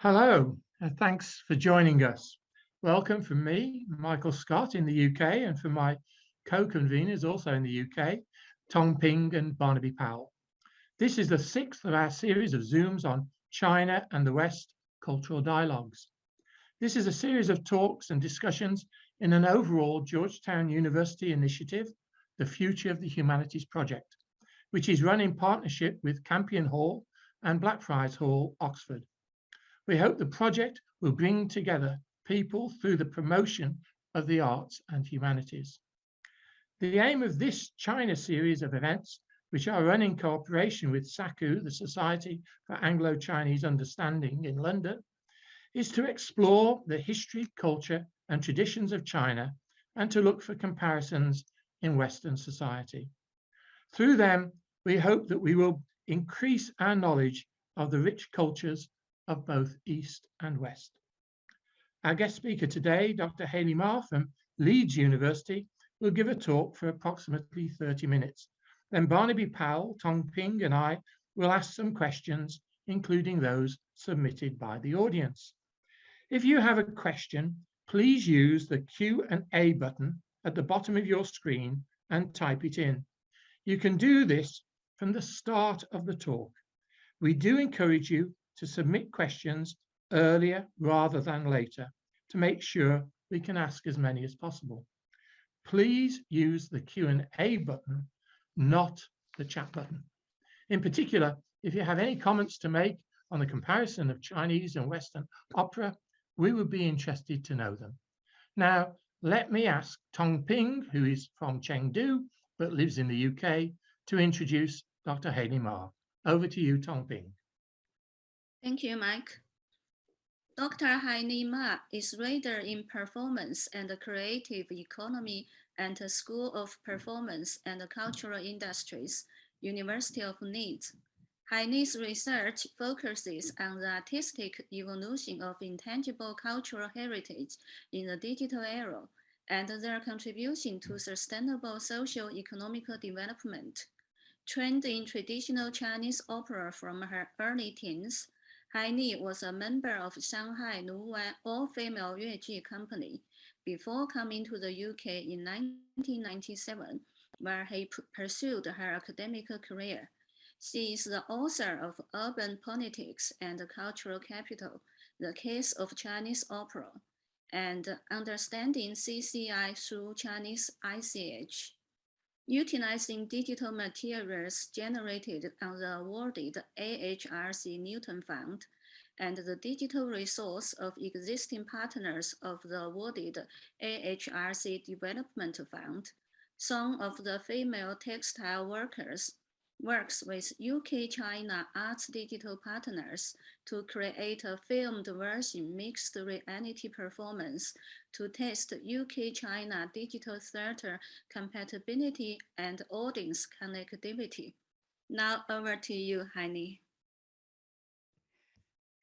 Hello, and thanks for joining us. Welcome from me, Michael Scott in the UK, and from my co-conveners also in the UK, Tong Ping and Barnaby Powell. This is the sixth of our series of Zooms on China and the West cultural dialogues. This is a series of talks and discussions in an overall Georgetown University initiative, the Future of the Humanities Project, which is run in partnership with Campion Hall and Blackfriars Hall, Oxford. We hope the project will bring together people through the promotion of the arts and humanities. The aim of this China series of events, which are run in cooperation with SACU, the Society for Anglo-Chinese Understanding in London, is to explore the history, culture, and traditions of China and to look for comparisons in Western society. Through them, we hope that we will increase our knowledge of the rich cultures of both East and West. Our guest speaker today, Dr. Hayley Ma from Leeds University, will give a talk for approximately 30 minutes. Then Barnaby Powell, Tong Ping, and I will ask some questions, including those submitted by the audience. If you have a question, please use the Q&A button at the bottom of your screen and type it in. You can do this from the start of the talk. We do encourage you to submit questions earlier rather than later to make sure we can ask as many as possible. Please use the Q&A button, not the chat button. In particular, if you have any comments to make on the comparison of Chinese and Western opera, we would be interested to know them. Now, let me ask Tong Ping, who is from Chengdu but lives in the UK, to introduce Dr. Hayley Ma. Over to you, Tong Ping. Thank you, Mike. Dr. Hayley Ma is reader in performance and creative economy at the School of Performance and Cultural Industries, University of Leeds. Hayley's research focuses on the artistic evolution of intangible cultural heritage in the digital era and their contribution to sustainable socio-economic development. Trained in traditional Chinese opera from her early teens, Hayley was a member of Shanghai Luwan all-female Yueji company before coming to the UK in 1997, where he pursued her academic career. She is the author of Urban Politics and Cultural Capital, The Case of Chinese Opera, and Understanding CCI Through Chinese ICH. Utilizing digital materials generated on the awarded AHRC Newton Fund and the digital resource of existing partners of the awarded AHRC Development Fund, Song of the Female Textile Workers works with UK-China Arts Digital Partners to create a filmed version mixed reality performance to test UK-China digital theater compatibility and audience connectivity. Now over to you, Hayley.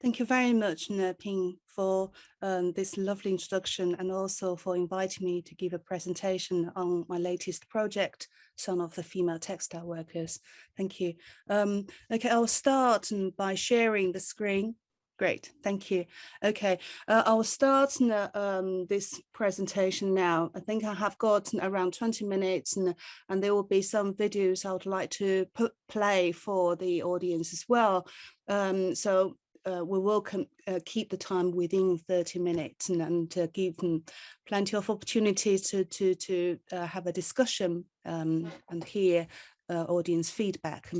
Thank you very much, Ping, for this lovely introduction and also for inviting me to give a presentation on my latest project, Son of the Female Textile Workers. Thank you. Okay, I'll start by sharing the screen. Great, thank you. Okay, I'll start this presentation now. I think I have got around 20 minutes and there will be some videos I would like to play for the audience as well. We will keep the time within 30 minutes and give them plenty of opportunities to have a discussion and hear audience feedback.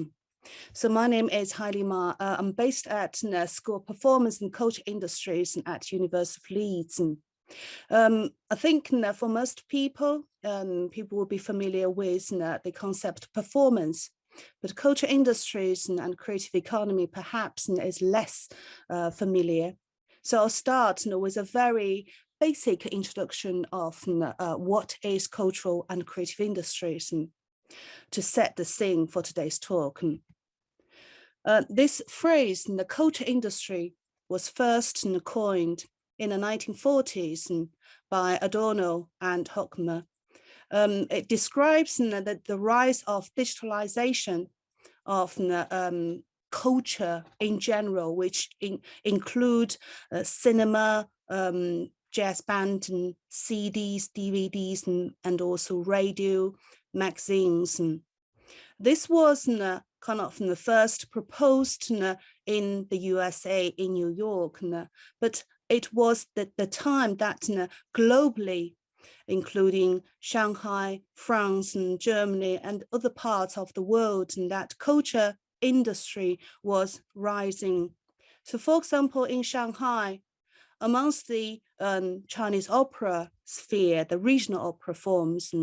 So my name is Hayley Ma. I'm based at School of Performance and Culture Industries at University of Leeds. I think for most people, people will be familiar with the concept of performance. But culture industries and creative economy perhaps is less familiar. So I'll start with a very basic introduction of what is cultural and creative industries to set the scene for today's talk. This phrase, the culture industry, was first coined in the 1940s by Adorno and Hochmer. It describes the rise of digitalization of culture in general, which include cinema, jazz band, and CDs, DVDs, and also radio, magazines. And this was kind of the first proposed in the USA, in New York, but it was the time that globally, including Shanghai, France, and Germany, and other parts of the world, and that culture industry was rising. So, for example, in Shanghai, amongst the Chinese opera sphere, the regional opera forms,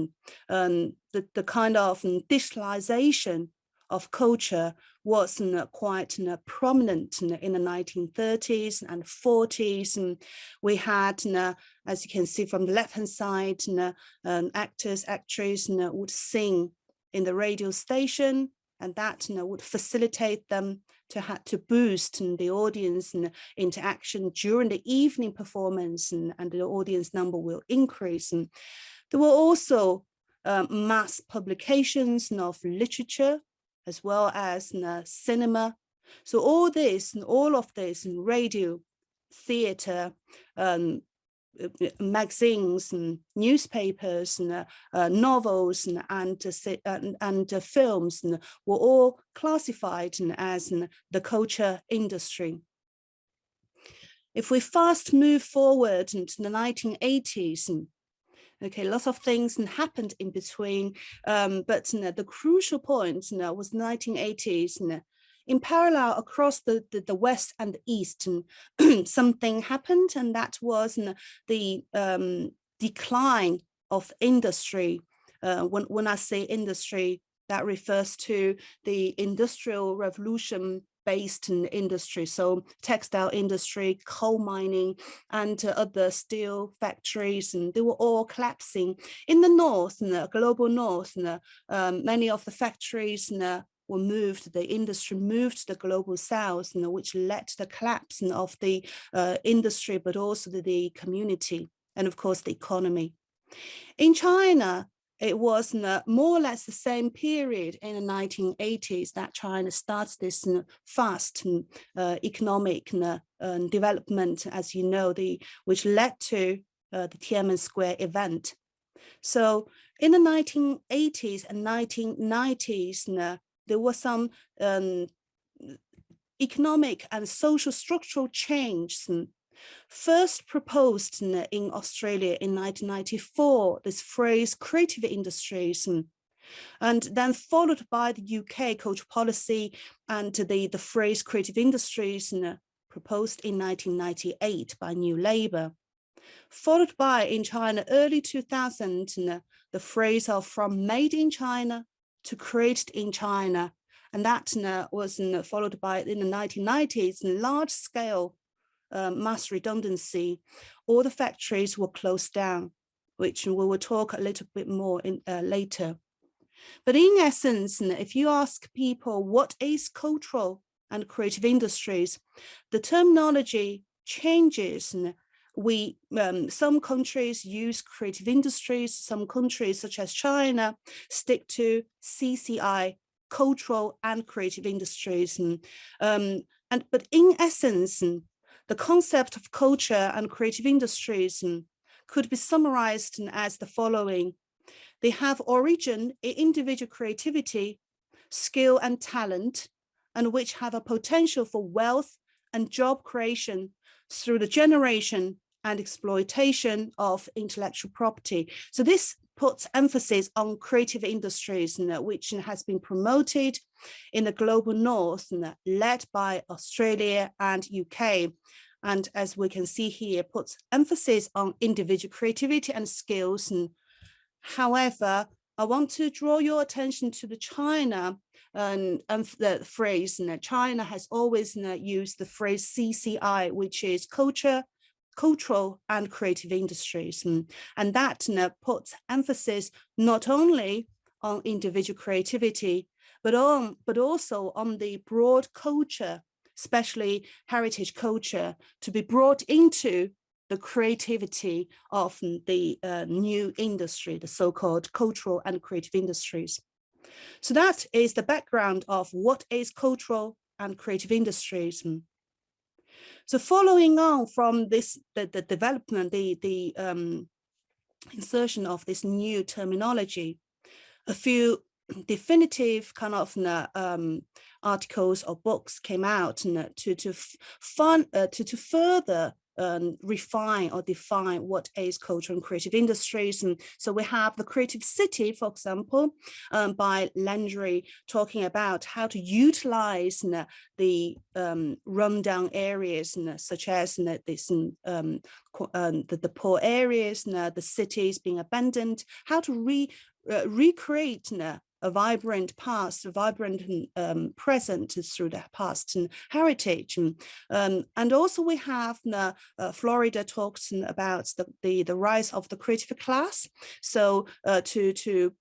and the kind of digitalization of culture was quite prominent in the 1930s and 40s. And we had, as you can see from the left-hand side, actors, actresses would sing in the radio station, and that would facilitate them to boost the audience interaction during the evening performance, and the audience number will increase. And there were also mass publications of literature, as well as cinema. So all of this, radio, theater, magazines, and newspapers, and novels, and films were all classified as the culture industry. If we fast move forward into the 1980s, okay, lots of things happened in between, but the crucial point was 1980s. In parallel across the West and the East, something happened, and that was the decline of industry. When I say industry, that refers to the Industrial Revolution based in industry, so textile industry, coal mining, and other steel factories, and they were all collapsing. In the north, in the global north, many of the factories were moved, the industry moved to the global south, which led to the collapse of the industry, but also the community, and of course the economy. In China, it was more or less the same period in the 1980s that China starts this fast economic development, as you know, which led to the Tiananmen Square event. So in the 1980s and 1990s, there was some economic and social structural change. First proposed in Australia in 1994, this phrase creative industries, and then followed by the UK culture policy and the phrase creative industries proposed in 1998 by New Labour. Followed by in China early 2000, the phrase of from made in China to created in China, and that was followed by in the 1990s large scale mass redundancy. All the factories were closed down, which we will talk a little bit more later. But in essence, if you ask people what is cultural and creative industries, the terminology changes. Some countries use creative industries, some countries such as China stick to CCI, cultural and creative industries. But in essence, the concept of culture and creative industries could be summarized as the following. They have origin in individual creativity, skill and talent, and which have a potential for wealth and job creation through the generation and exploitation of intellectual property. So this puts emphasis on creative industries, which has been promoted in the global north, led by Australia and UK. And as we can see here, puts emphasis on individual creativity and skills. However, I want to draw your attention to the China and the phrase. China has always used the phrase CCI, which is cultural and creative industries. And that puts emphasis not only on individual creativity, but also on the broad culture, especially heritage culture, to be brought into the creativity of the new industry, the so-called cultural and creative industries. So that is the background of what is cultural and creative industries. So following on from this, the development, the insertion of this new terminology, a few definitive kind of articles or books came out to further refine or define what is cultural and creative industries. And so we have the Creative City, for example, by Landry, talking about how to utilize the rundown areas such as the poor areas, the cities being abandoned, how to recreate a vibrant past, a vibrant present through the past and heritage. And also we have Florida talks about the rise of the creative class. So to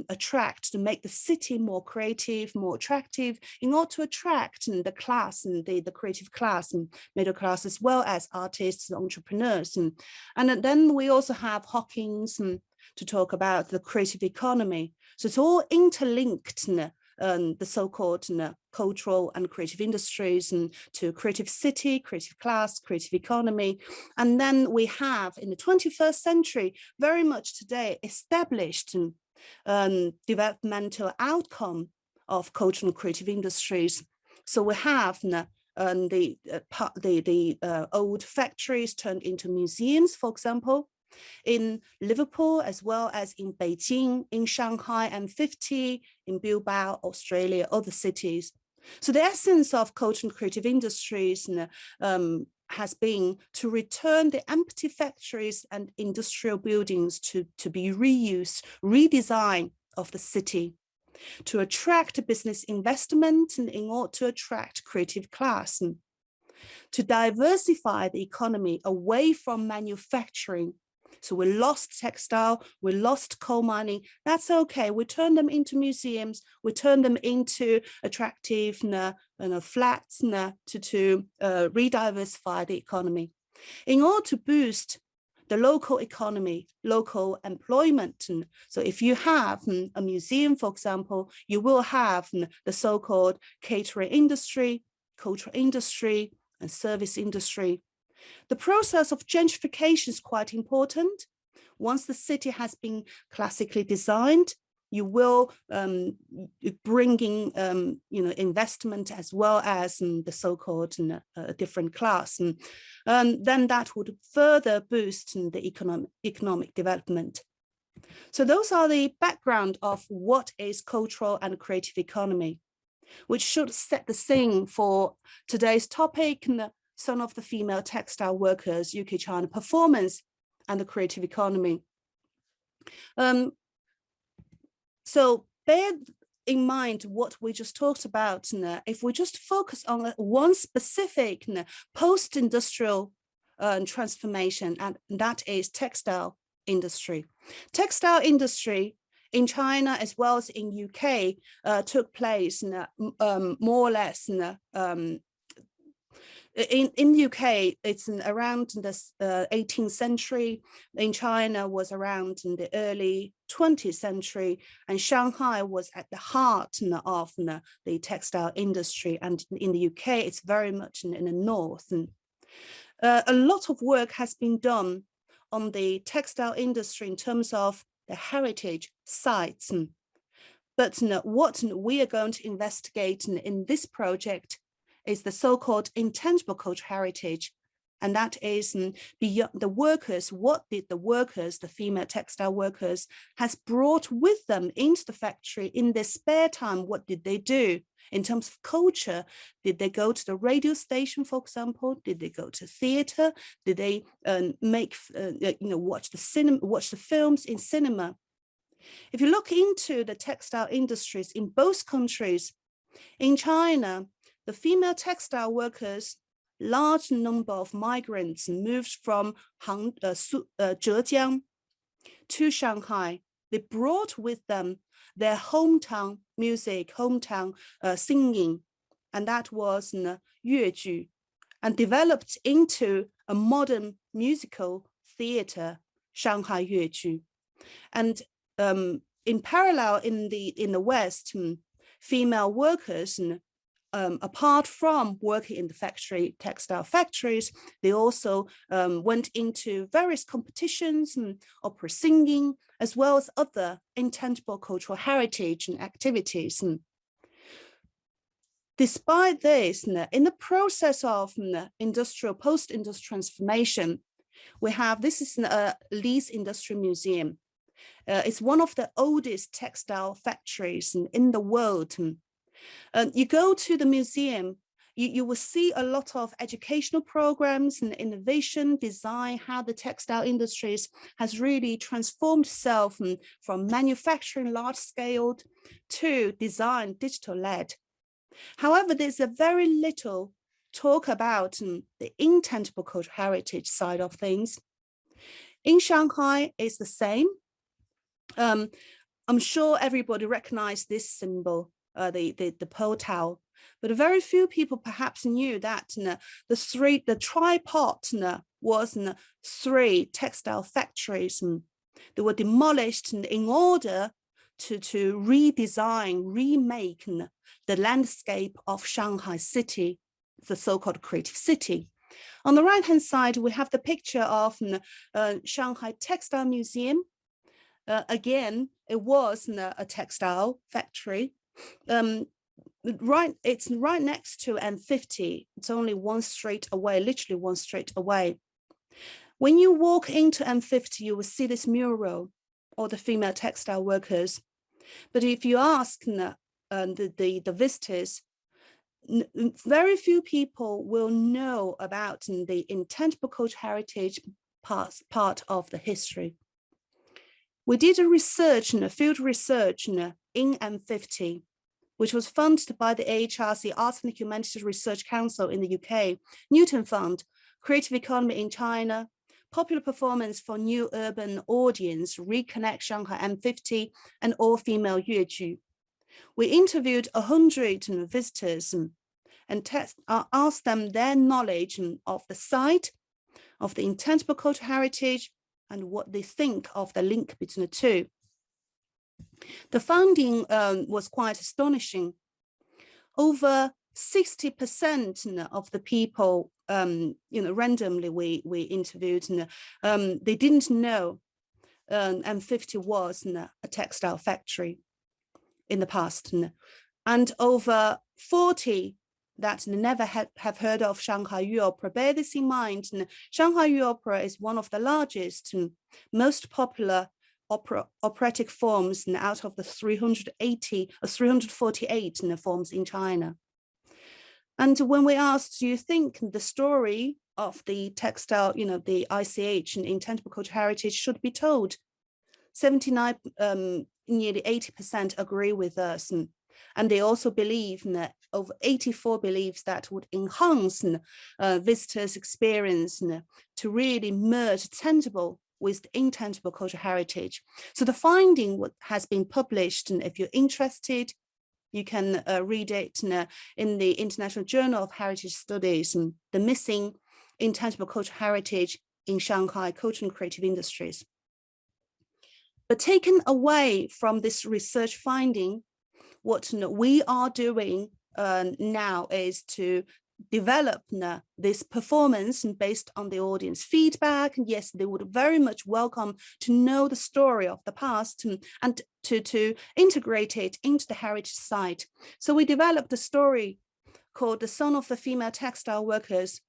attract, to make the city more creative, more attractive, in order to attract the class and the creative class and middle class, as well as artists and entrepreneurs. And then we also have Hawkins to talk about the creative economy. So it's all interlinked, the so-called cultural and creative industries, and to creative city, creative class, creative economy. And then we have in the 21st century, very much today, established developmental outcome of cultural and creative industries. So we have the old factories turned into museums, for example, in Liverpool, as well as in Beijing, in Shanghai, and 50 in Bilbao, Australia, other cities. So the essence of cultural and creative industries has been to return the empty factories and industrial buildings to be reused, redesign of the city, to attract business investment and in order to attract creative class, and to diversify the economy away from manufacturing. So we lost textile, we lost coal mining. That's okay. We turn them into museums. We turn them into attractive flats to re-diversify the economy. In order to boost the local economy, local employment. So if you have a museum, for example, you will have the so-called catering industry, cultural industry, and service industry. The process of gentrification is quite important. Once the city has been classically designed, you will bring in investment as well as the so-called different class. And then that would further boost the economic development. So those are the background of what is cultural and creative economy, which should set the scene for today's topic, Son of the Female Textile Workers, UK-China Performance and the Creative Economy. So bear in mind what we just talked about. If we just focus on one specific post-industrial transformation, and that is textile industry. Textile industry in China as well as in UK took place more or less in the UK, it's around the 18th century. In China was around in the early 20th century, and Shanghai was at the heart of the textile industry. And in the UK, it's very much in the north. And a lot of work has been done on the textile industry in terms of the heritage sites. But what we are going to investigate in this project is the so-called intangible cultural heritage. And that is beyond the workers. What did the workers, the female textile workers, has brought with them into the factory in their spare time? What did they do in terms of culture? Did they go to the radio station, for example? Did they go to theater? Did they watch the films in cinema? If you look into the textile industries in both countries, in China, the female textile workers, large number of migrants moved from Zhejiang to Shanghai. They brought with them their hometown music, hometown singing, and that was Yueju, and developed into a modern musical theater, Shanghai Yueju. And in parallel, in the West, female workers apart from working in the textile factories, they also went into various competitions and opera singing, as well as other intangible cultural heritage and activities. Despite this, in the process of post-industrial transformation, we have, this is a Leeds Industrial Museum. It's one of the oldest textile factories in the world. You go to the museum, you will see a lot of educational programs and innovation, design, how the textile industries has really transformed itself from manufacturing large scale to design digital led. However, there's a very little talk about the intangible cultural heritage side of things. In Shanghai, it's the same. I'm sure everybody recognized this symbol, the Pearl Tao, but very few people perhaps knew that the tripod was 3 textile factories. They were demolished in order to redesign, remake the landscape of Shanghai city, the so-called creative city. On the right-hand side, we have the picture of Shanghai Textile Museum. Again, it was a textile factory. It's right next to M50. It's only 1 street away, literally 1 street away. When you walk into M50, you will see this mural, or the female textile workers. But if you ask the visitors, very few people will know about the intangible cultural heritage part of the history. We did a research, field research in M50, which was funded by the AHRC, Arts and Humanities Research Council in the UK, Newton Fund, Creative Economy in China, Popular Performance for New Urban Audience, Reconnect Shanghai M50, and All-Female Yueju. We interviewed 100 visitors and asked them their knowledge of the site, of the intangible cultural heritage, and what they think of the link between the two. The finding was quite astonishing. Over 60% of the people, randomly we interviewed, they didn't know M50 was a textile factory in the past, and over 40 that never have heard of Shanghai Yu Opera. Bear this in mind, Shanghai Yu Opera is one of the largest and most popular operatic forms out of the 348 forms in China. And when we asked, do you think the story of the textile, the ICH and intangible cultural heritage should be told? 79, nearly 80% agree with us. And they also believe that over 84 believes that would enhance visitors' experience to really merge tangible with the intangible cultural heritage. So the finding has been published, and if you're interested, you can read it in the International Journal of Heritage Studies, The Missing Intangible Cultural Heritage in Shanghai Cultural and Creative Industries. But taken away from this research finding, what we are doing now is to develop this performance based on the audience feedback. And yes, they would very much welcome to know the story of the past and to integrate it into the heritage site. So we developed a story called The Son of the Female Textile Workers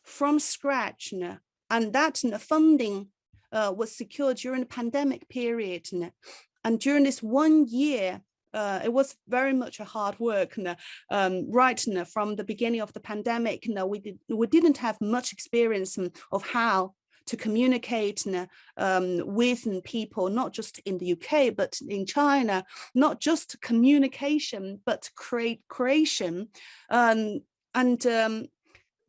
from scratch. And that funding was secured during the pandemic period. And during this 1 year, it was very much a hard work. Right from the beginning of the pandemic, we didn't have much experience of how to communicate with people, not just in the UK, but in China, not just communication, but creation.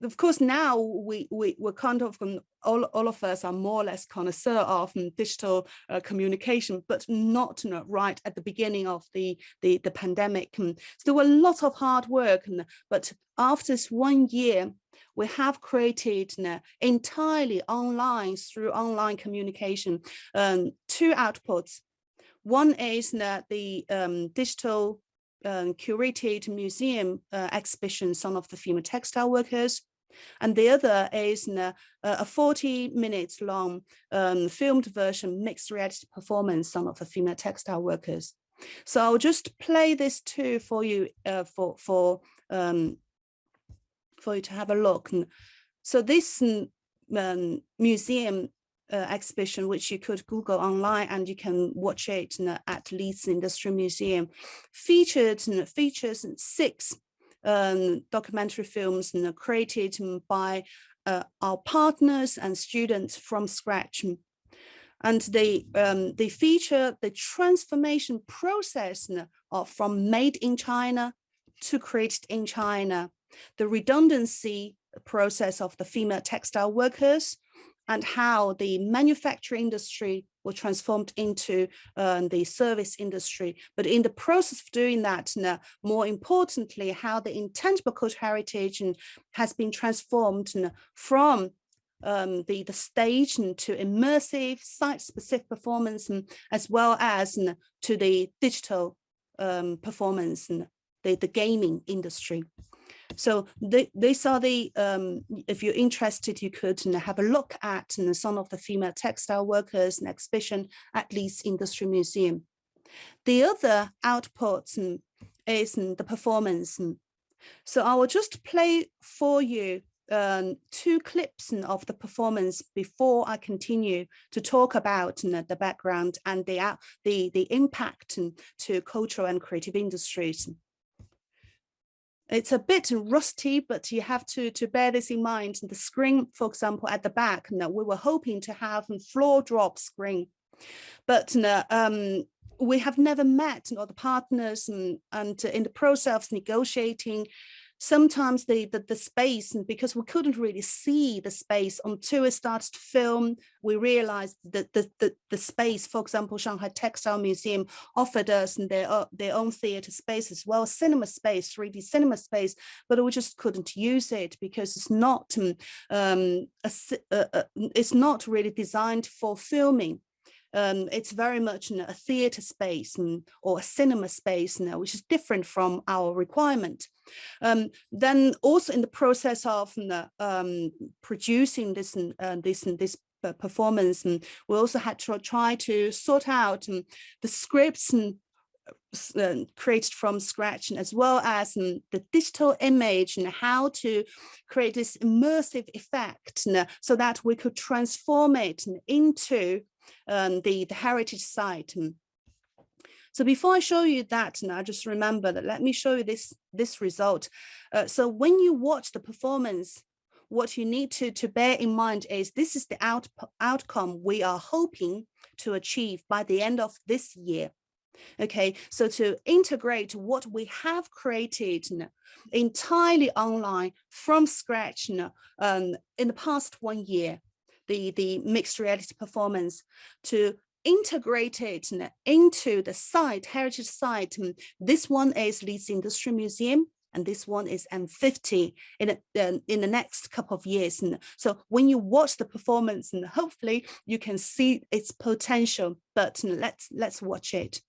Of course, now we're kind of, all of us are more or less connoisseur of digital communication, but not right at the beginning of the pandemic. So there were a lot of hard work, but after this 1 year, we have created entirely online, through online communication, 2 outputs. One is the digital curated museum exhibition, Son of the Female Textile Workers. And the other is a 40 minutes long filmed version, mixed reality performance, Son of the Female Textile Workers. So I'll just play this too for you, for you to have a look. So this museum exhibition, which you could Google online and you can watch it at Leeds Industrial Museum, features 6 documentary films created by our partners and students from scratch. And they feature the transformation process from made in China to created in China, the redundancy process of the female textile workers, and how the manufacturing industry was transformed into the service industry. But in the process of doing that, more importantly, how the intangible cultural heritage has been transformed from the stage to immersive site-specific performance, as well as to the digital performance, the gaming industry. So these are the, if you're interested, you could have a look at Son of the Female Textile Workers exhibition at Leeds Industrial Museum. The other output is the performance. So I will just play for you 2 clips of the performance before I continue to talk about the background and the impact to cultural and creative industries. It's a bit rusty, but you have to bear this in mind. The screen, for example, at the back, we were hoping to have a floor drop screen, but we have never met the partners, and in the process of negotiating, sometimes the space, and because we couldn't really see the space until we started to film, we realized that the space, for example, Shanghai Textile Museum offered us their own theater space as well, cinema space, 3D cinema space, but we just couldn't use it because it's not really designed for filming. It's very much a theater space or a cinema space, which is different from our requirement. Then also in the process of producing this performance, we also had to try to sort out the scripts created from scratch, as well as the digital image and how to create this immersive effect so that we could transform it into the heritage site. So before I show you that, I just remember that, let me show you this result. So when you watch the performance, what you need to bear in mind is this is the outcome we are hoping to achieve by the end of this year. Okay, so to integrate what we have created entirely online from scratch in the past 1 year, the mixed reality performance, to integrate it into the site, heritage site. This one is Leeds Industrial Museum, and this one is M50 in the next couple of years. So when you watch the performance, and hopefully you can see its potential, but let's watch it.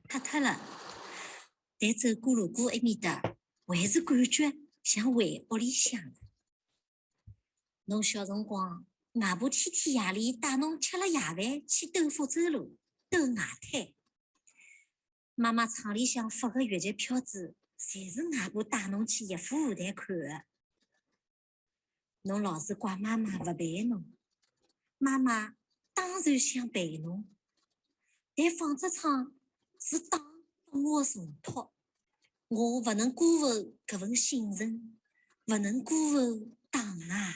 太太了，但走过路过埃面搭，还是感觉像回屋里向的。侬小辰光，外婆天天夜里带侬吃了夜饭去豆腐走路、斗外滩。妈妈厂里向发个月节票子，侪是外婆带侬去逸夫舞台看的。侬老是怪妈妈不陪侬，妈妈当然想陪侬，但纺织厂是打我的重托，我不能辜负搿份信任，不能辜负党啊！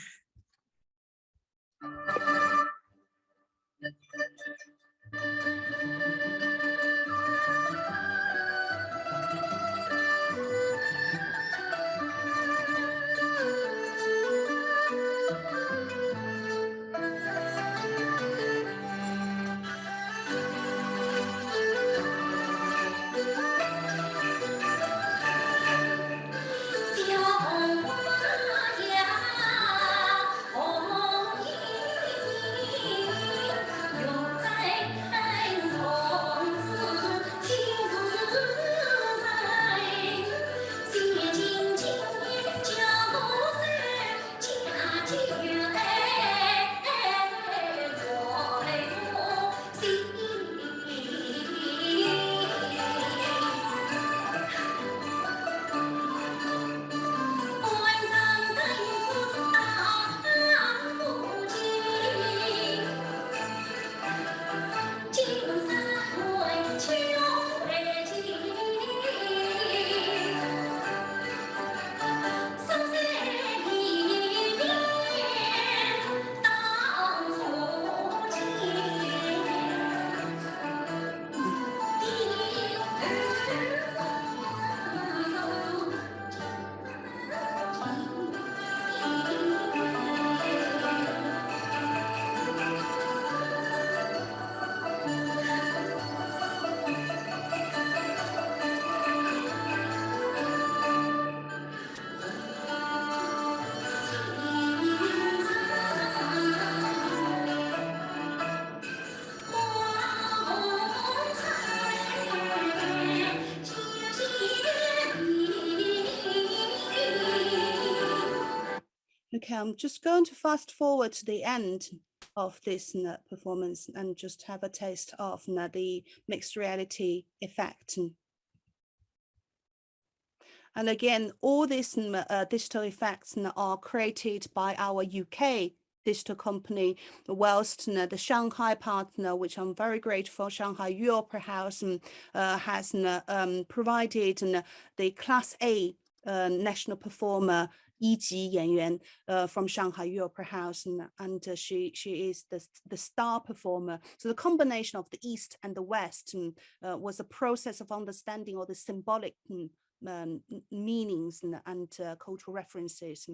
小娃呀， Okay, I'm just going to fast forward to the end of this performance and just have a taste of the mixed reality effect. And again, all these digital effects are created by our UK digital company, whilst the Shanghai partner, which I'm very grateful, Shanghai Opera House has provided the Class A national performer 一级演员 from Shanghai Opera House, and she is the star performer. So the combination of the East and the West was a process of understanding all the symbolic meanings and cultural references.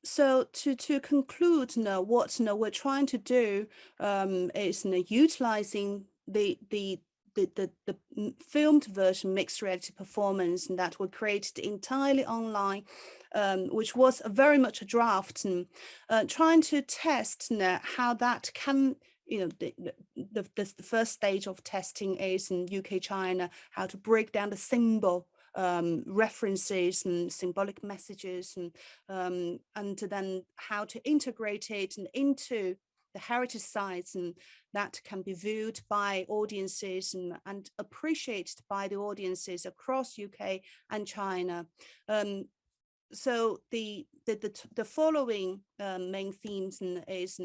So to conclude, what we're trying to do is utilizing the filmed version mixed reality performance that were created entirely online, which was very much a draft, and trying to test how that can, the first stage of testing is in UK, China, how to break down the symbol references and symbolic messages, and then how to integrate it into the heritage sites, and that can be viewed by audiences and appreciated by the audiences across UK and China. So the following main themes is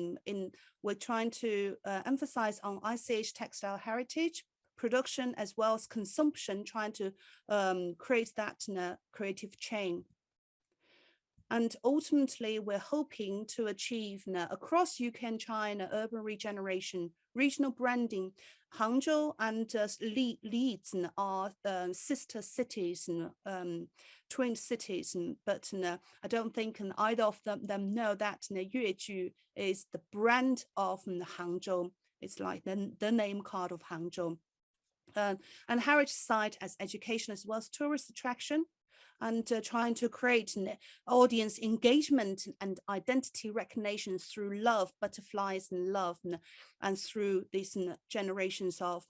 we're trying to emphasize on ICH textile heritage, production as well as consumption, trying to create that in a creative chain. And ultimately, we're hoping to achieve across UK and China urban regeneration, regional branding, Hangzhou and Leeds are sister cities, twin cities, but I don't think either of them know that Yueju is the brand of Hangzhou. It's like the name card of Hangzhou. And heritage site as education as well as tourist attraction, and trying to create an audience engagement and identity recognition through love, butterflies and love, and through these generations of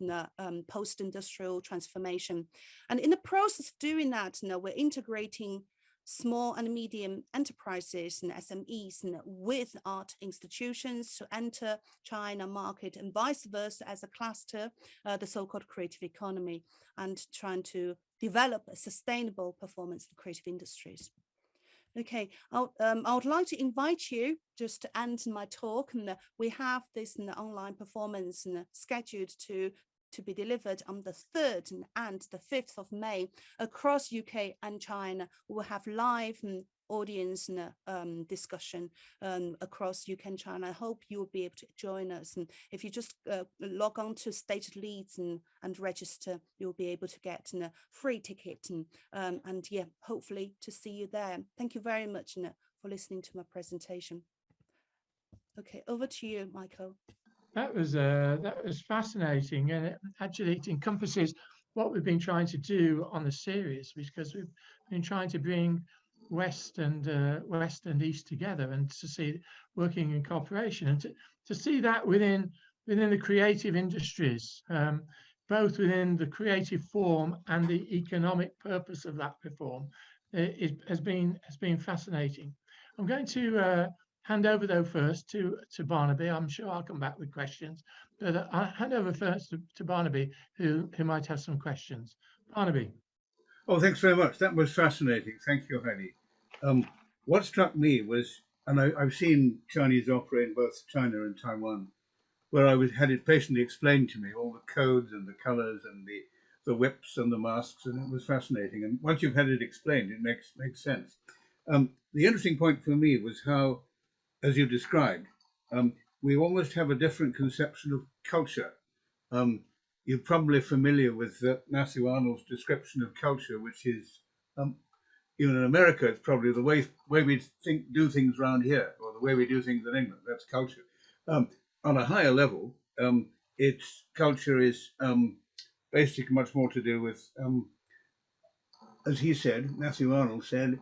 post-industrial transformation. And in the process of doing that, we're integrating small and medium enterprises and SMEs with art institutions to enter China market, and vice versa as a cluster, the so-called creative economy, and trying to develop a sustainable performance in creative industries. Okay, I would like to invite you just to end my talk, and we have this online performance scheduled to be delivered on the 3rd and the 5th of May across UK and China. We'll have live audience discussion across UK and China. I hope you'll be able to join us. And if you just log on to State Leeds and register, you'll be able to get a free ticket. And yeah, hopefully to see you there. Thank you very much for listening to my presentation. Okay, over to you, Michael. That was fascinating, and it encompasses what we've been trying to do on the series, because we've been trying to bring West and East together, and to see working in cooperation, and to see that within the creative industries, both within the creative form and the economic purpose of that reform, has been fascinating. I'm going to hand over though first to Barnaby. I'm sure I'll come back with questions, but I'll hand over first to Barnaby, who might have some questions. Barnaby. Oh, thanks very much. That was fascinating. Thank you, Heidi. What struck me was, and I've seen Chinese opera in both China and Taiwan, where I had it patiently explained to me, all the codes and the colors and the whips and the masks, and it was fascinating. And once you've had it explained, it makes sense. The interesting point for me was how, as you described, we almost have a different conception of culture. You're probably familiar with Matthew Arnold's description of culture, which is, even in America, it's probably the way we do things around here, or the way we do things in England. That's culture. On a higher level, culture is basically much more to do with, as he said, Matthew Arnold said,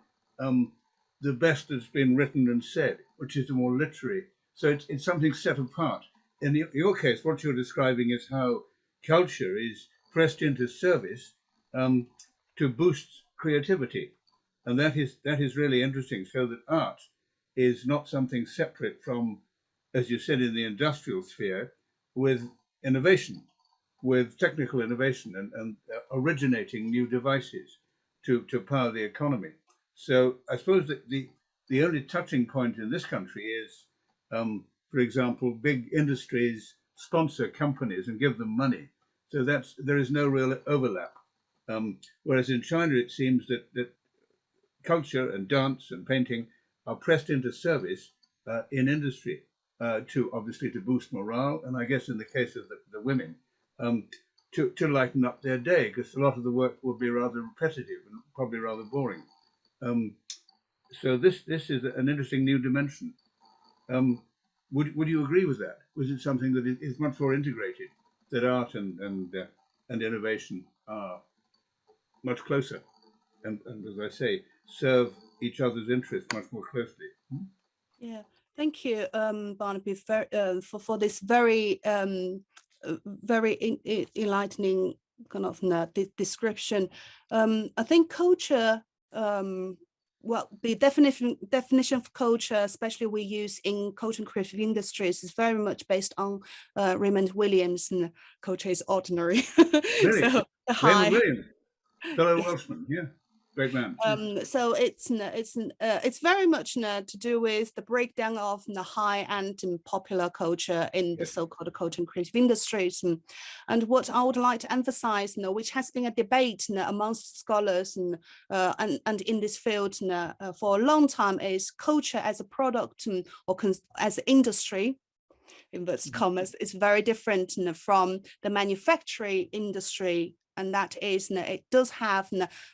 the best that's been written and said, which is the more literary. So it's something set apart. In your case, what you're describing is how culture is pressed into service to boost creativity. And that is really interesting, so that art is not something separate from, as you said, in the industrial sphere, with innovation, with technical innovation and originating new devices to power the economy. So I suppose that the only touching point in this country is, for example, big industries sponsor companies and give them money. So there is no real overlap. Whereas in China, it seems that culture and dance and painting are pressed into service in industry obviously to boost morale, and I guess in the case of the women, to lighten up their day, because a lot of the work will be rather repetitive and probably rather boring. So this is an interesting new dimension. Would you agree with that? Was it something that is much more integrated, that art and innovation are much closer, and as I say, serve each other's interests much more closely? Yeah, thank you, Barnaby, for this very enlightening kind of description. I think culture, well, the definition of culture, especially we use in culture and creative industries, is very much based on Raymond Williams, and culture is ordinary. Really? So, Raymond Williams, fellow Welshman, yeah. Great man. So it's very much to do with the breakdown of the high-end and popular culture in the so-called culture and creative industries. And what I would like to emphasize, which has been a debate amongst scholars and in this field for a long time, is culture as a product or as an industry, inverted commas, is very different from the manufacturing industry. And that is, it does have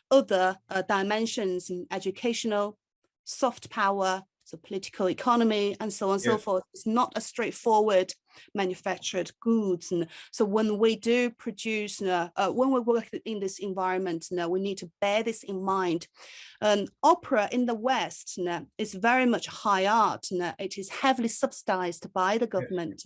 other dimensions in educational, soft power, so political economy, and so on and so forth. It's not a straightforward manufactured goods. And so when we do produce, when we work in this environment, we need to bear this in mind. Opera in the West is very much high art. It is heavily subsidized by the government,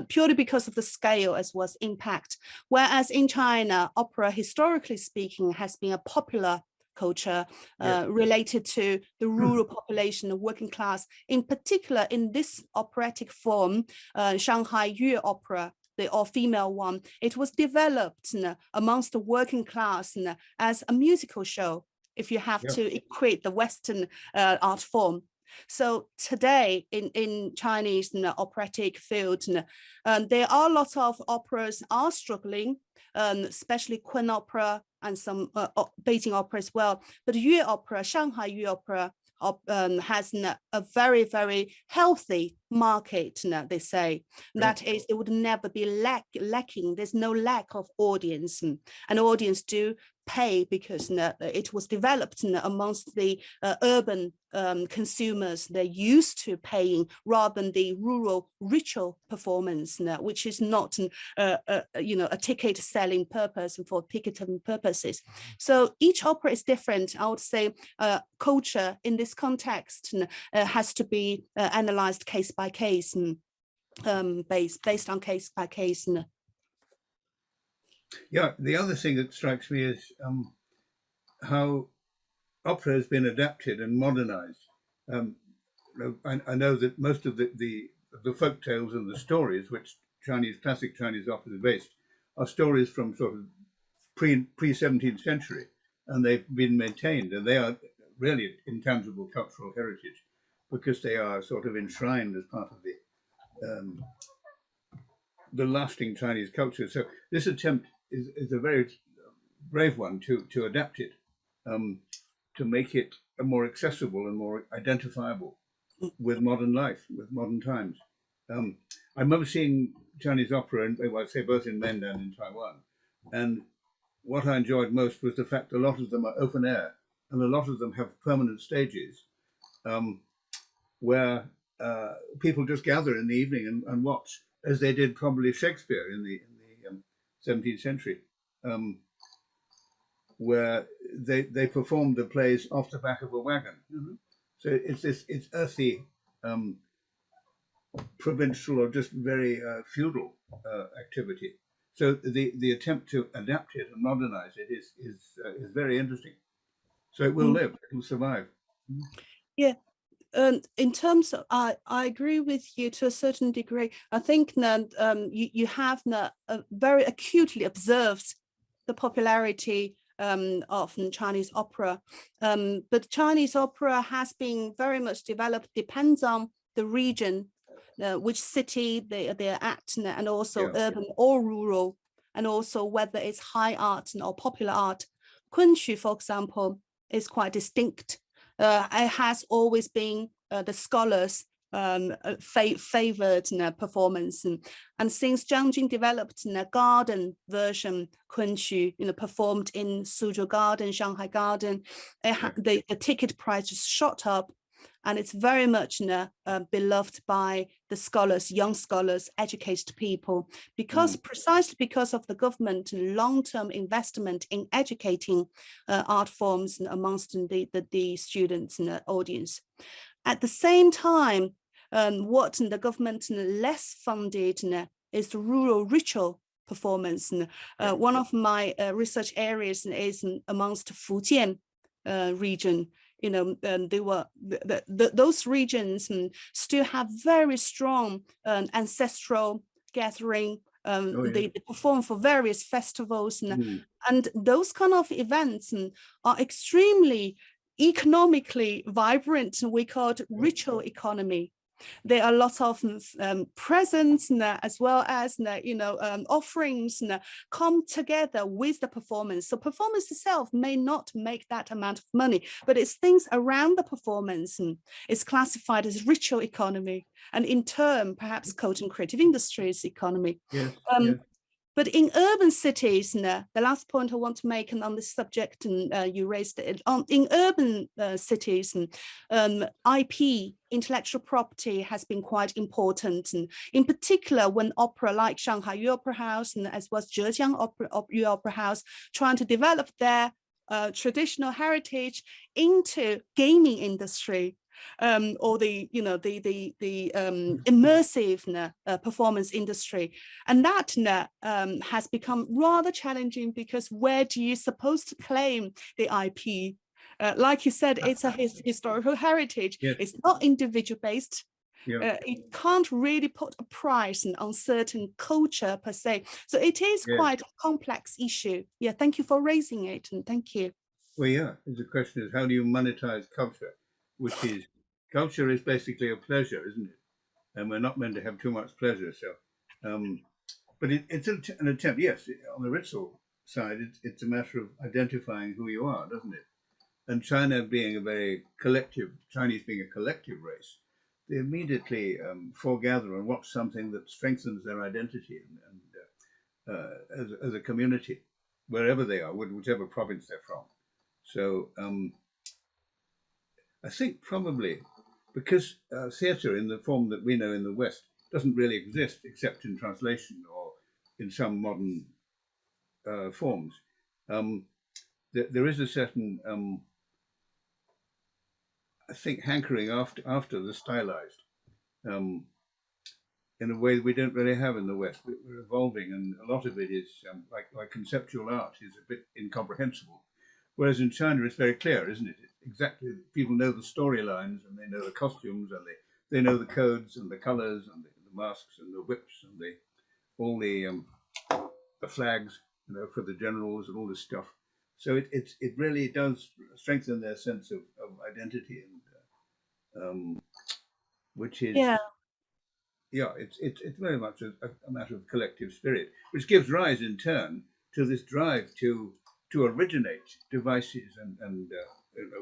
purely because of the scale as well as impact. Whereas in China, opera, historically speaking, has been a popular culture related to the rural population, the working class. In particular, in this operatic form, Shanghai Yue Opera, the all-female one, it was developed amongst the working class as a musical show, if you have to equate the Western art form. So today in Chinese operatic field, there are lots of operas are struggling, especially Kun opera and some Beijing opera as well. But Yue opera, Shanghai Yue opera, has a very, very healthy market, they say. That is, it would never be lacking. There's no lack of audience, and audience do pay because it was developed amongst the urban consumers. They're used to paying rather than the rural ritual performance, which is not a ticket selling purpose and for ticketing purposes. So each opera is different. I would say culture in this context has to be analyzed case by case, based on case by case. Yeah, the other thing that strikes me is how opera has been adapted and modernized. I know that most of the folk tales and the stories which classic Chinese opera is based are stories from sort of pre-17th century, and they've been maintained, and they are really intangible cultural heritage because they are sort of enshrined as part of the lasting Chinese culture. So this attempt is a very brave one to adapt it, to make it more accessible and more identifiable with modern life, with modern times. I remember seeing Chinese opera, I'd say both in Mende and in Taiwan, and what I enjoyed most was the fact a lot of them are open air, and a lot of them have permanent stages where people just gather in the evening and watch, as they did probably Shakespeare in the 17th century, where they performed the plays off the back of a wagon. So it's earthy, provincial or just very feudal activity. So the attempt to adapt it and modernize it is very interesting. So it will live, it will survive. Yeah. In terms of, I agree with you to a certain degree. I think that you have very acutely observed the popularity of Chinese opera, but Chinese opera has been very much developed, depends on the region, which city they're at, and also urban or rural, and also whether it's high art or popular art. Kunqu, for example, is quite distinct. It has always been the scholars' favored performance, and since Zhang Jun developed a garden version, Kunqu, performed in Suzhou Garden, Shanghai Garden, the ticket price just shot up, and it's very much beloved by the scholars, young scholars, educated people, because precisely because of the government long-term investment in educating art forms amongst the students and the audience. At the same time, what the government less funded is the rural ritual performance. One of my research areas is amongst Fujian region. Those regions still have very strong ancestral gathering. They perform for various festivals, and those kind of events are extremely economically vibrant. We call it ritual economy. There are lots of presents as well as offerings come together with the performance. So performance itself may not make that amount of money, but it's things around the performance is classified as ritual economy, and in turn, perhaps culture and creative industries economy. Yes, But in urban cities, the last point I want to make on this subject, and you raised it, in urban cities, IP, intellectual property, has been quite important. And in particular, when opera like Shanghai Yuan Opera House, and as well as Zhejiang Yuan Opera House, trying to develop their traditional heritage into gaming industry. Or the immersive performance industry, and that has become rather challenging, because where do you supposed to claim the IP? Like you said, it's a historical heritage. Yes. It's not individual based. Yeah. It can't really put a price on certain culture per se. So it is quite a complex issue. Yeah, thank you for raising it, and thank you. Well, yeah, the question is, how do you monetize culture? Which is, culture is basically a pleasure, isn't it? And we're not meant to have too much pleasure. So, but it's an attempt. Yes, on the ritual side, it's a matter of identifying who you are, doesn't it? And China being Chinese being a collective race, they immediately foregather and watch something that strengthens their identity and as a community, wherever they are, whichever province they're from. So I think probably because theatre in the form that we know in the West doesn't really exist except in translation or in some modern forms, there is a certain, I think, hankering after the stylized in a way that we don't really have in the West. We're evolving, and a lot of it is like conceptual art is a bit incomprehensible. Whereas in China, it's very clear, isn't it? Exactly, people know the storylines, and they know the costumes, and they know the codes and the colors and the masks and the whips and all the flags, for the generals and all this stuff. So it really does strengthen their sense of identity, and which is it's very much a matter of collective spirit, which gives rise in turn to this drive to originate devices and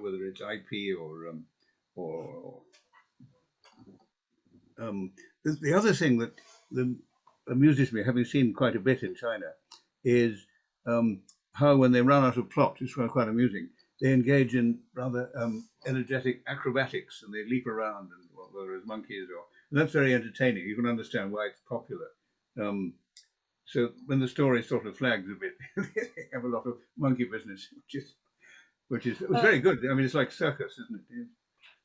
whether it's IP or the other thing that amuses me, having seen quite a bit in China, is how when they run out of plot, it's quite amusing, they engage in rather energetic acrobatics, and they leap around, and whether it's monkeys and that's very entertaining. You can understand why it's popular. So when the story sort of flags a bit, they have a lot of monkey business, which is it was very good. I mean, it's like circus, isn't it?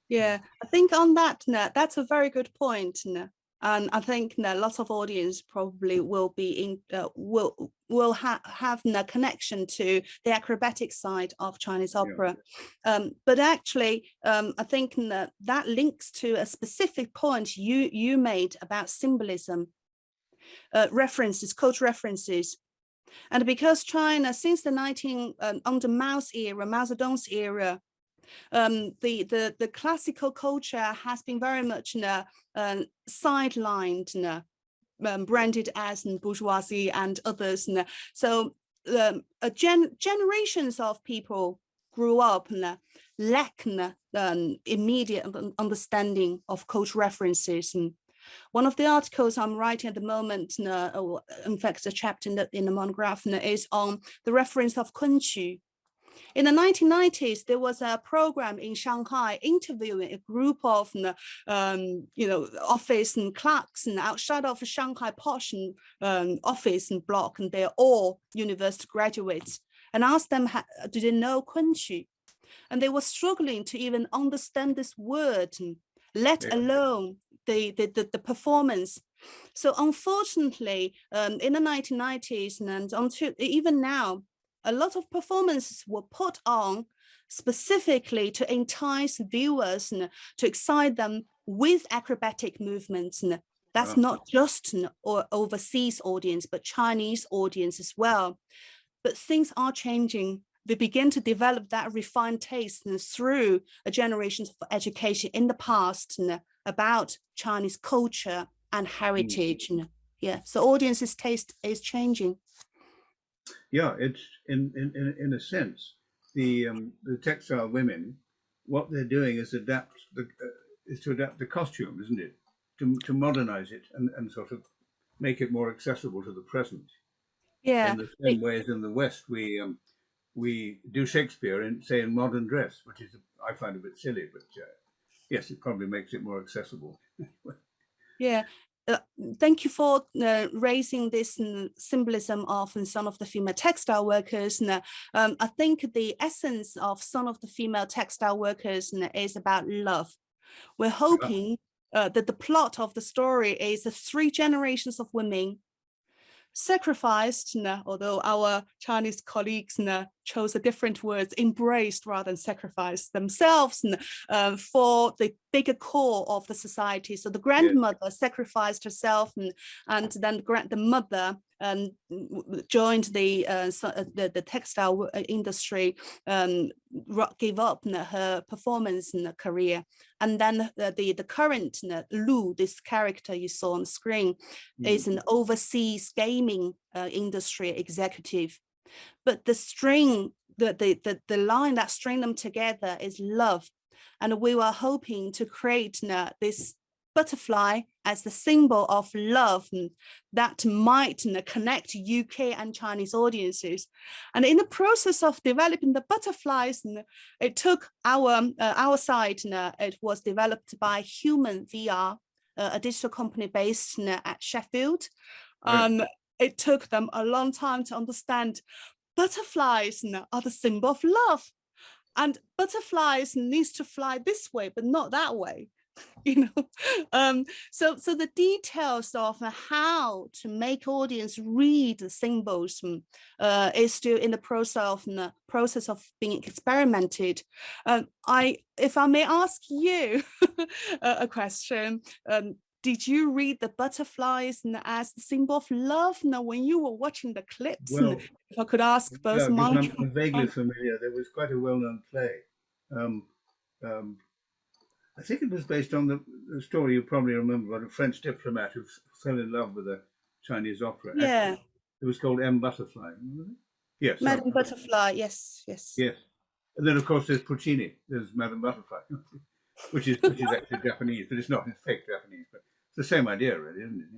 Yeah, I think on that, that's a very good point. And I think lots of audience probably will be will have a connection to the acrobatic side of Chinese opera. But actually, I think that links to a specific point you made about symbolism, references, cultural references. And because China, since the under Mao's era, Mao Zedong's era, the classical culture has been very much sidelined, branded as bourgeoisie and others. So generations of people grew up lack immediate understanding of cultural references. One of the articles I'm writing at the moment, in fact, a chapter in the monograph is on the reference of Kunqu. In the 1990s, there was a program in Shanghai interviewing a group of, office and clerks and outside of Shanghai posh office and block, and they're all university graduates, and asked them, do they know Kunqu? And they were struggling to even understand this word, let alone the performance. So unfortunately, in the 1990s and until even now, a lot of performances were put on specifically to entice viewers and to excite them with acrobatic movements. And that's not just an overseas audience, but Chinese audience as well. But things are changing. They begin to develop that refined taste through generations of education in the past. about Chinese culture and heritage. Yeah, so audience's taste is changing. Yeah, it's in a sense, the textile women, what they're doing is to adapt the costume, isn't it? To modernize it and sort of make it more accessible to the present. Yeah, In the same way as in the West, we do Shakespeare in, say, in modern dress, which is I find a bit silly, but yes, it probably makes it more accessible. yeah. Thank you for raising this symbolism of Son of the Female Textile Workers. I think the essence of Son of the Female Textile Workers is about love. We're hoping that the plot of the story is 3 generations of women sacrificed, although our Chinese colleagues chose different words, embraced rather than sacrificed themselves for the bigger core of the society. So the grandmother sacrificed herself, and then the mother joined the textile industry, gave up her performance career. And then the current Lu, this character you saw on screen, is an overseas gaming industry executive. But the string, the line that string them together is love. And we were hoping to create this butterfly as the symbol of love that might connect UK and Chinese audiences. And in the process of developing the butterflies, it took our side, it was developed by Human VR, a digital company based at Sheffield. It took them a long time to understand butterflies are the symbol of love. And butterflies needs to fly this way, but not that way. So the details of how to make audience read the symbols is still in the process of being experimented. If I may ask you a question, did you read the butterflies as the symbol of love when you were watching the clips? Well, if I could ask both Mike. I'm vaguely familiar. There was quite a well-known play. I think it was based on the story you probably remember about a French diplomat who fell in love with a Chinese opera. Yeah. Actress. It was called M. Butterfly. Remember that? Yes. Madame Butterfly, yes. Yes. And then, of course, there's Puccini. There's Madame Butterfly, which is actually Japanese, but it's not. It's fake Japanese. But it's the same idea, really, isn't it?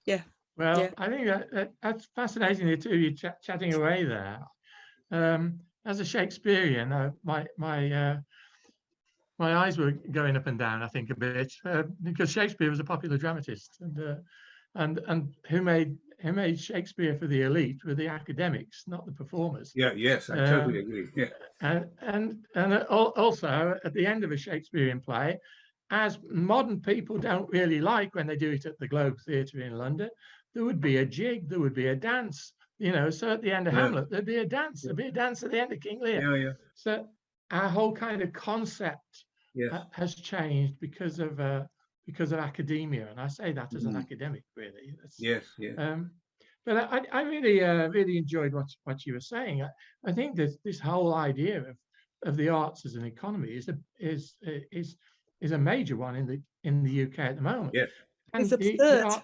Yeah. Well, yeah. I think that's fascinating, the two of you chatting away there. As a Shakespearean, my eyes were going up and down, I think, a bit, because Shakespeare was a popular dramatist, and who made Shakespeare for the elite were the academics, not the performers. Yeah, yes, I totally agree. Yeah. And also at the end of a Shakespearean play, as modern people don't really like when they do it at the Globe Theatre in London, there would be a jig, there would be a dance, so at the end of Hamlet, there'd be a dance, there'd be a dance at the end of King Lear. Yeah. So our whole kind of concept has changed because of academia, and I say that as an academic, really. Yes. But I really enjoyed what you were saying. I think that this whole idea of the arts as an economy is a major one in the UK at the moment. Yes. And it's absurd.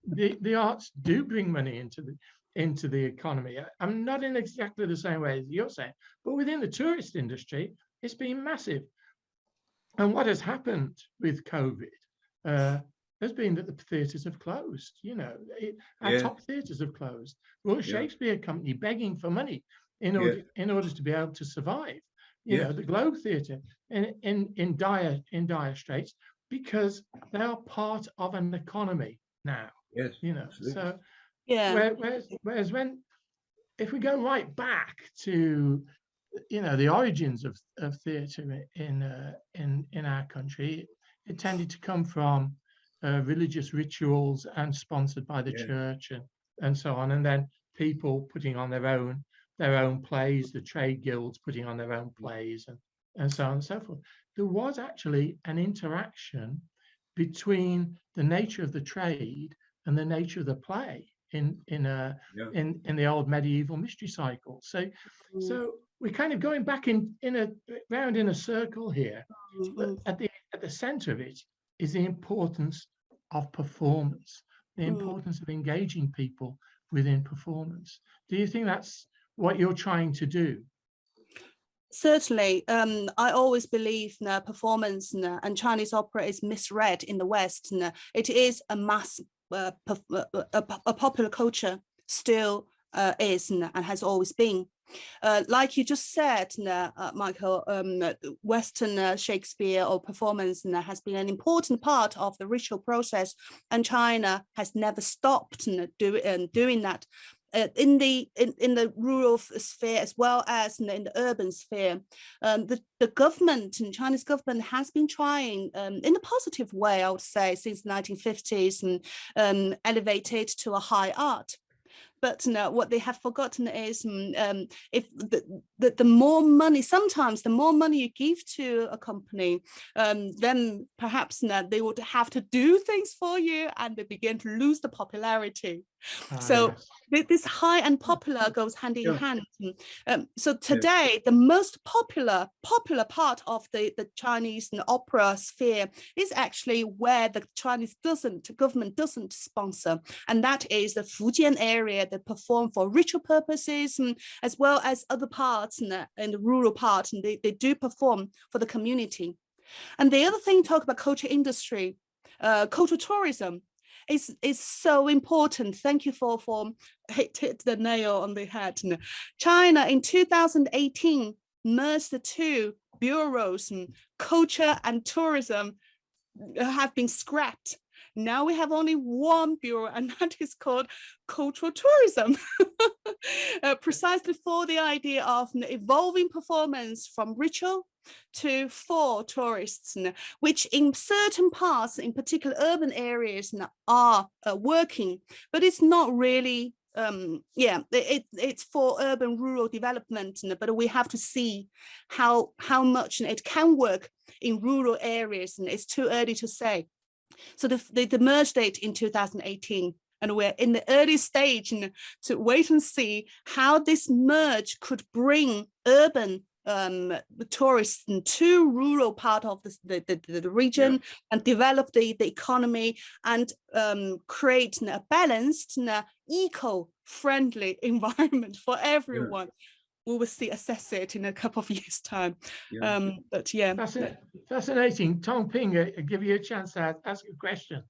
The arts do bring money into the economy. I'm not in exactly the same way as you're saying, but within the tourist industry, it's been massive. And what has happened with COVID has been that the theatres have closed. Our top theatres have closed. Royal Shakespeare Company begging for money in order to be able to survive. The Globe Theatre in dire straits because they are part of an economy now. Yes. So whereas if we go right back to the origins of theatre in our country, it tended to come from religious rituals and sponsored by the church and so on, and then people putting on their own plays, the trade guilds putting on their own plays, and so on and so forth. There was actually an interaction between the nature of the trade and the nature of the play in the old medieval mystery cycle. So we're kind of going back round in a circle here. But Mm, at the center of it is the importance of performance, the mm. importance of engaging people within performance. Do you think that's what you're trying to do? Certainly, I always believe performance and Chinese opera is misread in the West. It is a mass, a popular culture, still is and has always been. Like you just said, Michael, Western Shakespeare or performance has been an important part of the ritual process, and China has never stopped doing that. In the rural sphere as well as in the urban sphere, the government and Chinese government has been trying in a positive way, I would say, since the 1950s and elevated to a high art. But what they have forgotten is if the more money, sometimes the more money you give to a company, then perhaps they would have to do things for you and they begin to lose the popularity. So Yes. this high and popular goes hand in Yeah. hand. So today, the most popular part of the Chinese opera sphere is actually where the Chinese government doesn't sponsor, and that is the Fujian area that perform for ritual purposes, as well as other parts in the rural part, and they do perform for the community. And the other thing, talk about culture industry, cultural tourism is so important. Thank you for hit the nail on the head. China in 2018 merged the two bureaus, culture and tourism have been scrapped. Now we have only one bureau, and that is called cultural tourism, precisely for the idea of evolving performance from ritual to for tourists, which in certain parts, in particular urban areas, are working, but it's not really it's for urban rural development, but we have to see how much it can work in rural areas, and it's too early to say. So the merge date in 2018, and we're in the early stage to wait and see how this merge could bring urban tourists to rural part of the region, and develop the economy and create a balanced, eco-friendly environment for everyone. We will assess it in a couple of years' time. But yeah. Fascinating. Tong Ping, I'll give you a chance to ask a question.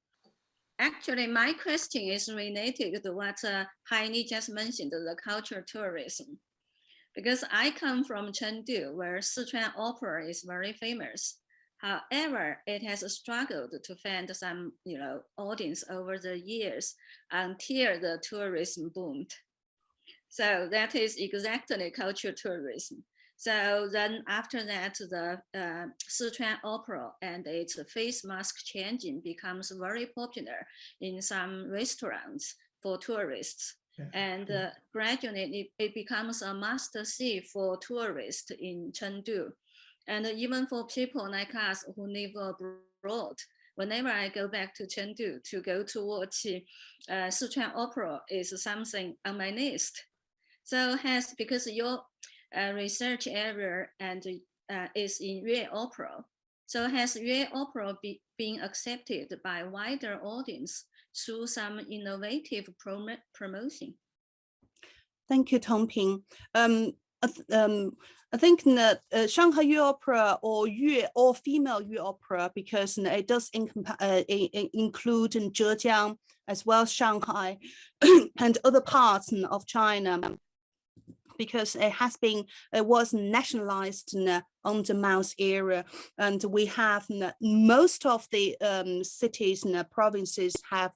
Actually, my question is related to what Heini just mentioned, the cultural tourism. Because I come from Chengdu, where Sichuan opera is very famous. However, it has struggled to find some, audience over the years until the tourism boomed. So that is exactly cultural tourism. So then after that, the Sichuan opera and its face mask changing becomes very popular in some restaurants for tourists. And gradually it becomes a must-see for tourists in Chengdu. And even for people like us who live abroad, whenever I go back to Chengdu to go to watch Sichuan opera is something on my list. So because your research area and is in Yue opera, so has Yue opera been accepted by a wider audience through some innovative promotion? Thank you, Tong Ping. I think that Shanghai Yue Opera or female Yue Opera, because it does include in Zhejiang as well as Shanghai and other parts of China, because it was nationalized under Mao's era, and we have most of the cities and provinces have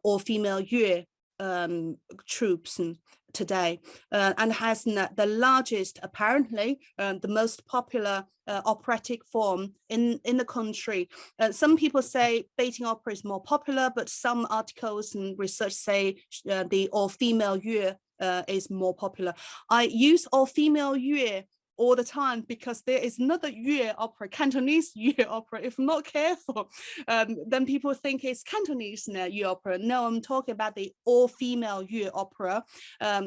all female Yue troops today, and has the largest, apparently the most popular operatic form in the country. Some people say Beijing opera is more popular, but some articles and research say the all-female Yue is more popular. I use all-female Yue all the time, because there is another Yue opera, Cantonese Yue opera. If I'm not careful, then people think it's Cantonese Yue opera. No, I'm talking about the all-female Yue opera,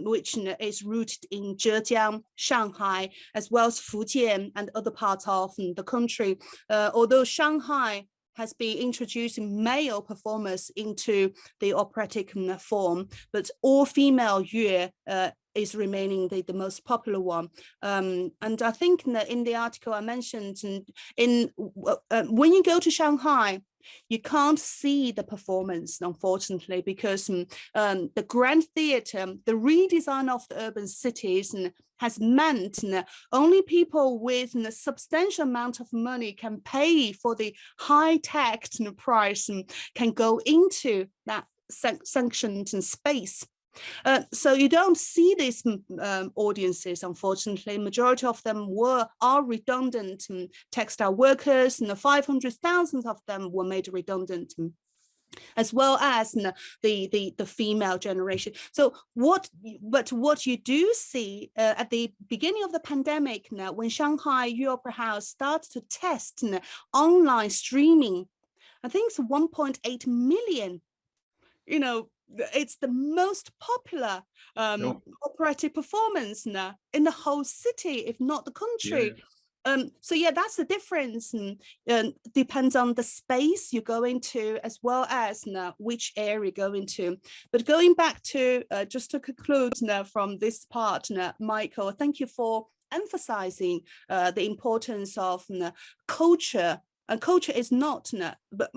which is rooted in Zhejiang, Shanghai, as well as Fujian and other parts of the country. Although Shanghai has been introducing male performers into the operatic form, but all-female Yue is remaining the most popular one. And I think in the article I mentioned, when you go to Shanghai, you can't see the performance, unfortunately, because the Grand Theatre, the redesign of the urban cities has meant only people with a substantial amount of money can pay for the high-tech price and can go into that sanctioned space. So you don't see these audiences, unfortunately. Majority of them are redundant textile workers, and 500,000 of them were made redundant, as well as the female generation. So what you do see at the beginning of the pandemic, now when Shanghai Yue Opera House starts to test online streaming, I think it's 1.8 million. You know, it's the most popular operatic performance now in the whole city, if not the country. Yeah. So yeah, that's the difference, and depends on the space you go into, as well as which area you go into. But going back to just to conclude from this part, Michael, thank you for emphasizing the importance of culture. And culture is not, but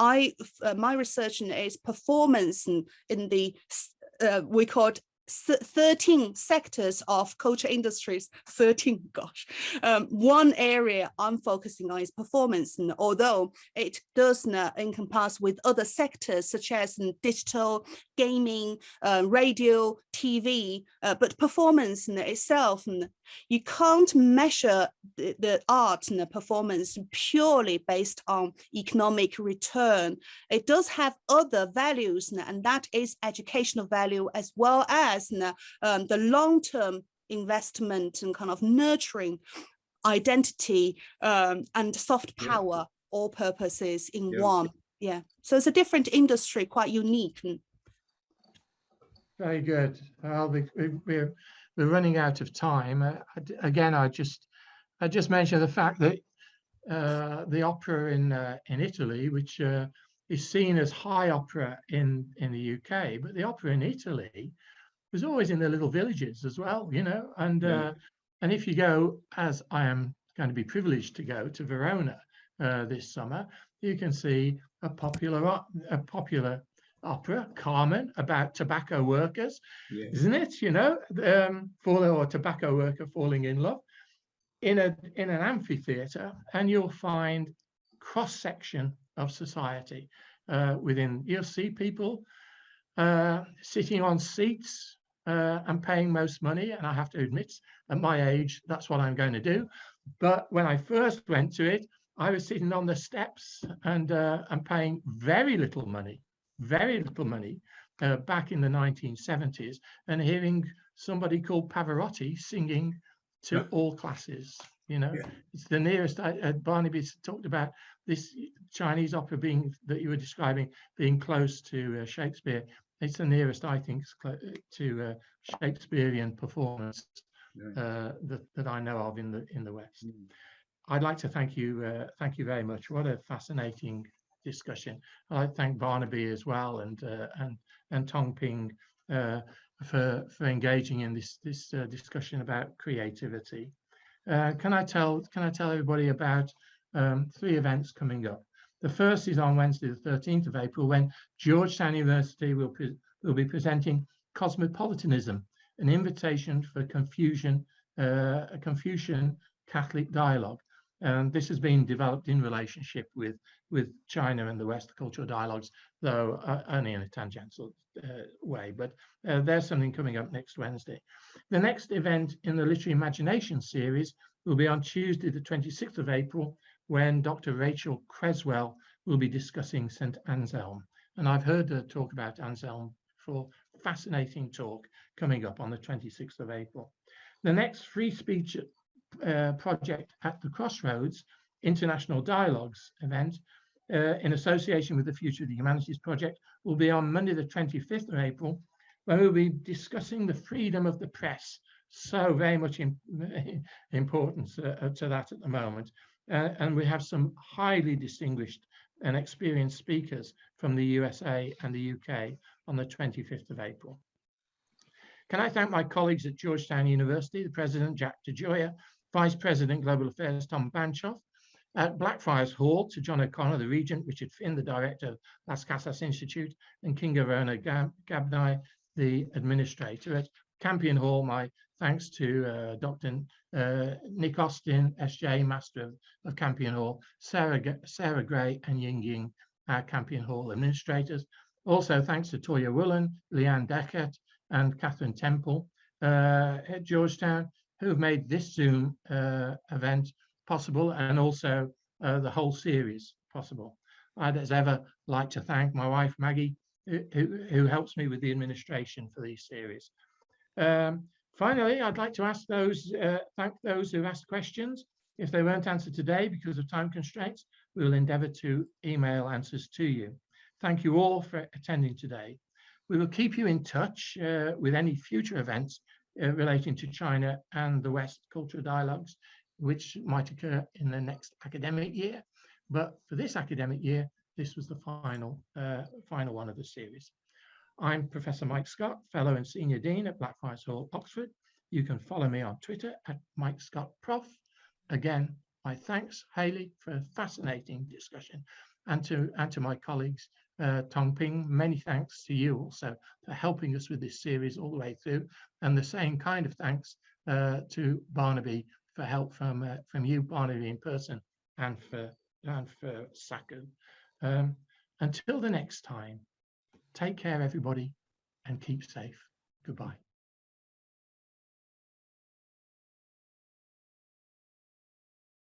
my research is performance in the we call it 13 sectors of culture industries. 13, gosh. One area I'm focusing on is performance, and although it does encompass with other sectors such as digital, gaming, radio, TV, but performance itself, you can't measure the art and the performance purely based on economic return. It does have other values, and that is educational value, as well as the long-term investment and kind of nurturing identity and soft power, all purposes in one. Yeah, so it's a different industry, quite unique. Very good. Well, we're running out of time. Again, I just mentioned the fact that the opera in Italy, which is seen as high opera in the UK, but the opera in Italy was always in the little villages as well, you know. And and if you go, as I am going to be privileged to go to Verona this summer, you can see a popular opera, Carmen, about tobacco workers, isn't it? You know, or tobacco worker falling in love in an amphitheater, and you'll find cross section of society within. You'll see people sitting on seats and paying most money, and I have to admit, at my age, that's what I'm going to do. But when I first went to it, I was sitting on the steps and paying very little money back in the 1970s, and hearing somebody called Pavarotti singing to all classes. You know, it's the nearest. Barnaby talked about this Chinese opera that you were describing being close to Shakespeare. It's the nearest, I think, to Shakespearean performance that I know of in the West. I'd like to thank you very much. What a fascinating discussion. I'd like to thank Barnaby as well, and Tong Ping for engaging in this discussion about creativity. Can I tell everybody about 3 events coming up? The first is on Wednesday, the 13th of April, when Georgetown University will be presenting Cosmopolitanism, an invitation for a Confucian Catholic dialogue. And this has been developed in relationship with China and the West, cultural dialogues, though only in a tangential way. But there's something coming up next Wednesday. The next event in the Literary Imagination series will be on Tuesday, the 26th of April, when Dr. Rachel Creswell will be discussing St. Anselm. And I've heard her talk about Anselm before. Fascinating talk coming up on the 26th of April. The next free speech project at the Crossroads International Dialogues event in association with the Future of the Humanities Project will be on Monday, the 25th of April, when we'll be discussing the freedom of the press. So very much importance to that at the moment. And we have some highly distinguished and experienced speakers from the USA and the UK on the 25th of April. Can I thank my colleagues at Georgetown University, the President, Jack DeGioia, Vice President, Global Affairs, Tom Banchoff, at Blackfriars Hall to John O'Connor, the Regent, Richard Finn, the Director of Las Casas Institute, and Kinga Rona Gabnai, the Administrator. At Campion Hall, my thanks to Dr. Nick Austin, SJ, Master of Campion Hall, Sarah Gray, and Ying Ying, our Campion Hall Administrators. Also, thanks to Toya Woolen, Leanne Deckert, and Catherine Temple at Georgetown, who have made this Zoom event possible, and also the whole series possible. I'd as ever like to thank my wife, Maggie, who helps me with the administration for these series. Finally, I'd like to ask thank those who asked questions. If they weren't answered today because of time constraints, we will endeavour to email answers to you. Thank you all for attending today. We will keep you in touch with any future events relating to China and the West Cultural Dialogues, which might occur in the next academic year. But for this academic year, this was the final one of the series. I'm Professor Mike Scott, Fellow and Senior Dean at Blackfriars Hall, Oxford. You can follow me on Twitter at Mike Scott Prof. Again, my thanks, Hayley, for a fascinating discussion, and to my colleagues, Tong Ping. Many thanks to you also for helping us with this series all the way through, and the same kind of thanks to Barnaby for help from you, Barnaby, in person, and for Saku. Until the next time, take care, everybody, and keep safe. Goodbye.